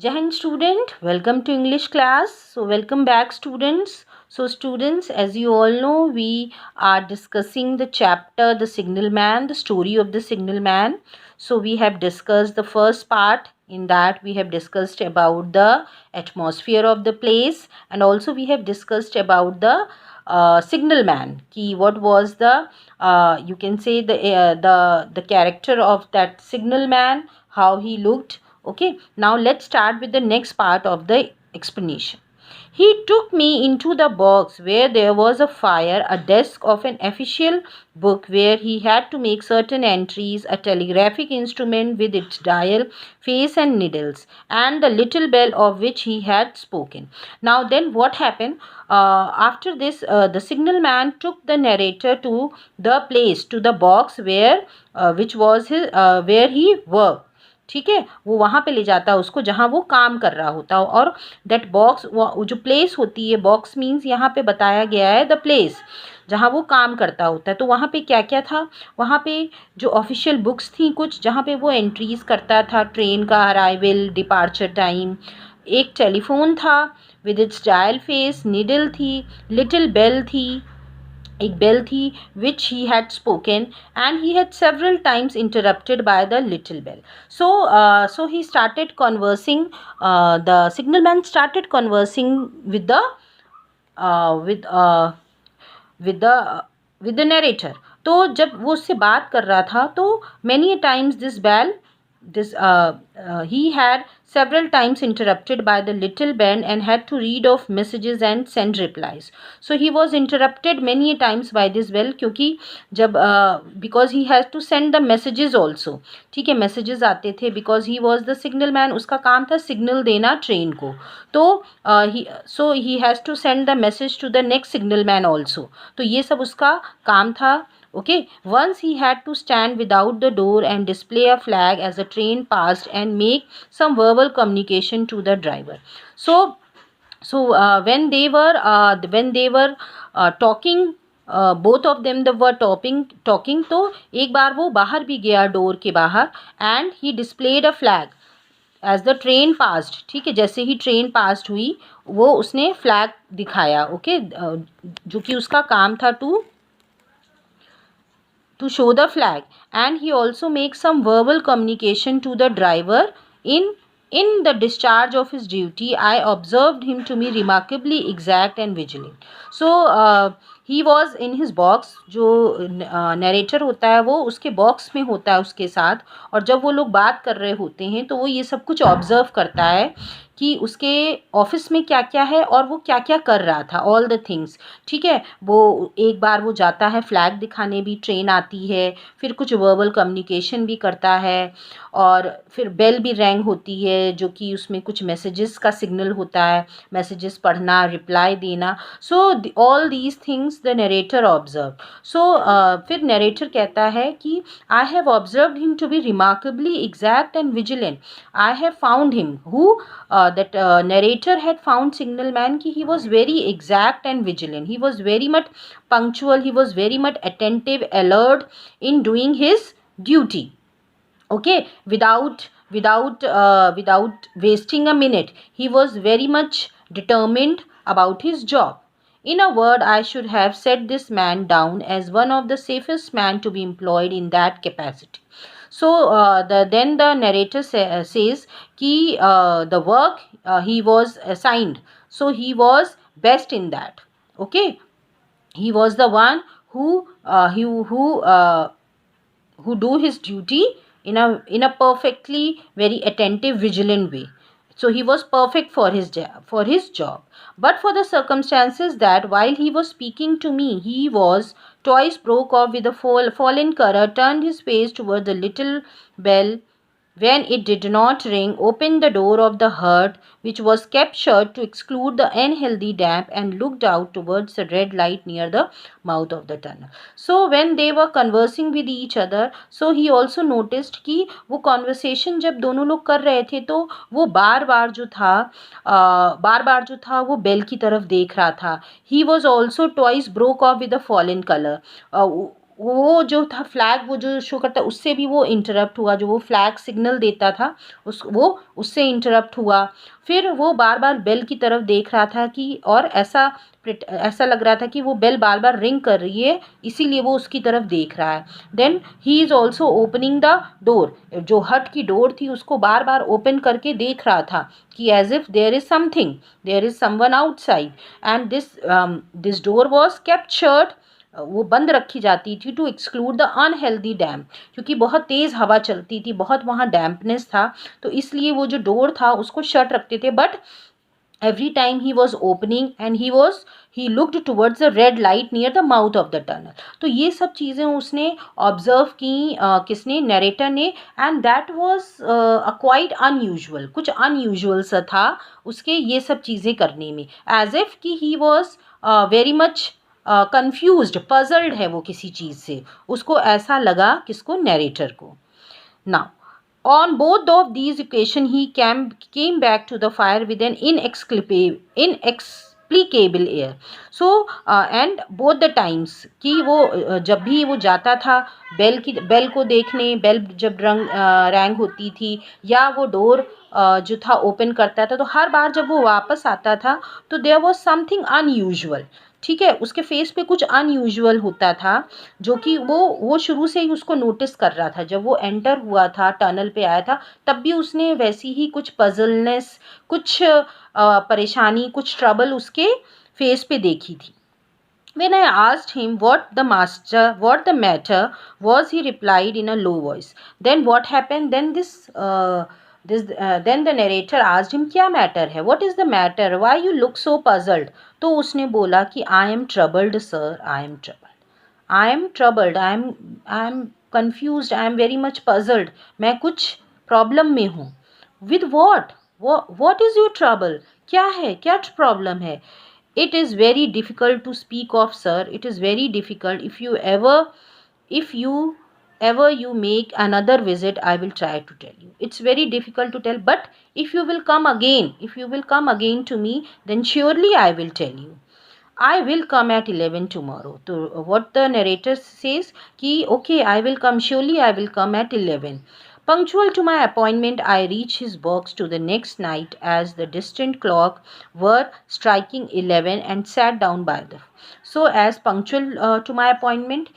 Jai Hind student, welcome to English class. So welcome back students. So students, as you all know, we are discussing the chapter The Signal Man, the story of the Signal Man. So we have discussed the first part. In that we have discussed about the atmosphere of the place, and also we have discussed about the signal man. Ki what was the you can say the character of that signal man, how he looked. Okay, now let's start with the next part of the explanation. He took me into the box where there was a fire, a desk of an official book where he had to make certain entries, a telegraphic instrument with its dial, face and needles, and the little bell of which he had spoken. Now then what happened? After this, the signal man took the narrator to the place, to the box where which was his where he worked. ठीक है, वो वहाँ पे ले जाता है उसको जहाँ वो काम कर रहा होता है. और दैट बॉक्स, वो जो प्लेस होती है, बॉक्स मीन्स यहाँ पे बताया गया है द प्लेस जहाँ वो काम करता होता है. तो वहाँ पे क्या क्या था? वहाँ पे जो ऑफिशियल बुक्स थी कुछ, जहाँ पे वो एंट्रीज करता था, ट्रेन का अराइवल, डिपार्चर टाइम. एक टेलीफोन था with its dial face, needle थी, लिटिल बेल थी, एक बेल थी which he had spoken, and he had several times interrupted by the little bell. So he started conversing. The signal man started conversing with the uh, with uh, with the with the narrator. तो जब वो उससे बात कर रहा था तो many times this he had several times interrupted by the little bell and had to read off messages and send replies. So he was interrupted many times by this bell, क्योंकि जब because he has to send the messages also. ठीक है, messages आते थे because he was the signal man. उसका काम था signal देना ट्रेन को. तो he has to send the message to the next signal man also. तो ये सब उसका काम था. Okay, once he had to stand without the door and display a flag as the train passed and make some verbal communication to the driver. So when they were talking, both of them they were talking. तो एक बार वो बाहर भी गया door के बाहर, and he displayed a flag as the train passed. ठीक है, जैसे ही ट्रेन पास्ट हुई वो उसने फ्लैग दिखाया. ओके, जो कि उसका काम था to show the flag. And he also makes some verbal communication to the driver. In the discharge of his duty, I observed him to be remarkably exact and vigilant. So he was in his box. जो narrator होता है वो उसके box में होता है उसके साथ, और जब वो लोग बात कर रहे होते हैं तो वो ये सब कुछ ऑब्जर्व करता है कि उसके ऑफिस में क्या क्या है और वो क्या क्या कर रहा था, ऑल द थिंग्स. ठीक है, वो एक बार वो जाता है फ्लैग दिखाने भी, ट्रेन आती है, फिर कुछ वर्बल कम्युनिकेशन भी करता है, और फिर बेल भी रैंग होती है जो कि उसमें कुछ मैसेजेस का सिग्नल होता है, मैसेजेस पढ़ना, रिप्लाई देना. So all these things the narrator observe. So फिर नरेटर कहता है कि I have observe him to be remarkably exact and vigilant. I have found him who that narrator had found signal man ki he was very exact and vigilant. He was very much punctual. He was very much attentive, alert in doing his duty. Okay, without wasting a minute. He was very much determined about his job. In a word, I should have set this man down as one of the safest men to be employed in that capacity. So then the narrator says कि the work he was assigned, so he was best in that. Okay, he was the one who do his duty in a perfectly very attentive, vigilant way. So he was perfect for his job. But for the circumstances that while he was speaking to me, he was twice broke off with a fallen color, turned his face toward the little bell when it did not ring, opened the door of the hut, which was kept shut to exclude the unhealthy damp, and looked out towards the red light near the mouth of the tunnel. So when they were conversing with each other, so he also noticed कि वो conversation जब दोनों लोग कर रहे थे तो वो बार बार जो था वो बेल की तरफ देख रहा था. He was also twice broke off with a fallen color. वो जो था फ्लैग, वो जो शो करता उससे भी वो इंटरप्ट हुआ, जो वो फ्लैग सिग्नल देता था उससे इंटरप्ट हुआ। फिर वो बार बार बेल की तरफ देख रहा था कि, और ऐसा लग रहा था कि वो बेल बार बार रिंग कर रही है, इसीलिए वो उसकी तरफ देख रहा है। Then he is also opening the door, जो हट की डोर थी उसको बार बार ओपन करके देख रहा था कि as if there is something, there is someone outside, and this door was kept shut, वो बंद रखी जाती थी to exclude the unhealthy damp, क्योंकि बहुत तेज़ हवा चलती थी, बहुत वहाँ डैम्पनेस था, तो इसलिए वो जो डोर था उसको शट रखते थे। But every time he was opening and he looked towards the red light near the mouth of the tunnel. तो ये सब चीज़ें उसने ऑब्जर्व की, किसने, नरेटर ने, and that was quite unusual, कुछ अनयूजुअल सा था उसके ये सब चीज़ें करने में, एज इफ कि he was very much confused, puzzled है वो किसी चीज़ से, उसको ऐसा लगा, किसको, नरेटर को। Now on both of these occasions, he came back to the fire with an inexplicable air. So, and both the times कि वो जब भी वो जाता था बेल को देखने, बेल जब रैंग होती थी, या वो डोर जो था ओपन करता था, तो हर बार जब वो वापस आता था तो देयर वॉज समथिंग अनयूजुअल। ठीक है, उसके फेस पे कुछ अनयूजुअल होता था, जो कि वो शुरू से ही उसको नोटिस कर रहा था। जब वो एंटर हुआ था, टनल पे आया था, तब भी उसने वैसी ही कुछ पजलनेस, कुछ परेशानी, कुछ ट्रबल उसके फेस पे देखी थी। When I asked him what the matter was, he replied in a low voice. Then what happened? Then the narrator asked him, क्या matter है? What is the matter? Why you look so puzzled? तो उसने बोला कि I am troubled, sir. I am troubled. I am troubled. I am confused. I am very much puzzled. मैं कुछ problem में हूँ. With what? What is your trouble? क्या है? क्या प्रॉब्लम है? It is very difficult to speak of, sir. It is very difficult. If you make another visit, I will try to tell you. It's very difficult to tell, but if you will come again to me, then surely I will tell you. I will come at 11 tomorrow. So what the narrator says कि okay, I will come, surely I will come at 11. Punctual to my appointment, I reached his box to the next night as the distant clock were striking 11, and sat down by the. So as punctual to my appointment,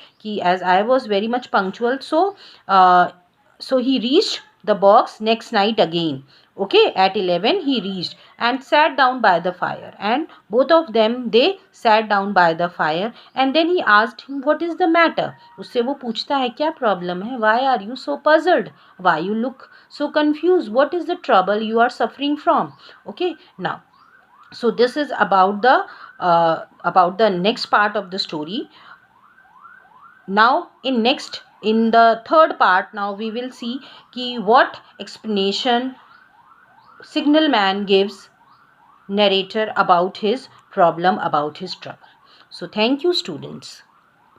as I was very much punctual, so he reached the box next night again. Okay, at 11 he reached and sat down by the fire, and both of them, they sat down by the fire, and then he asked him what is the matter. उससे वो पूछता है क्या problem है, why are you so puzzled, why you look so confused, what is the trouble you are suffering from. Okay, now, so this is about the next part of the story. Now in the third part, now we will see what explanation signal man gives narrator about his problem, about his trouble. So thank you, students.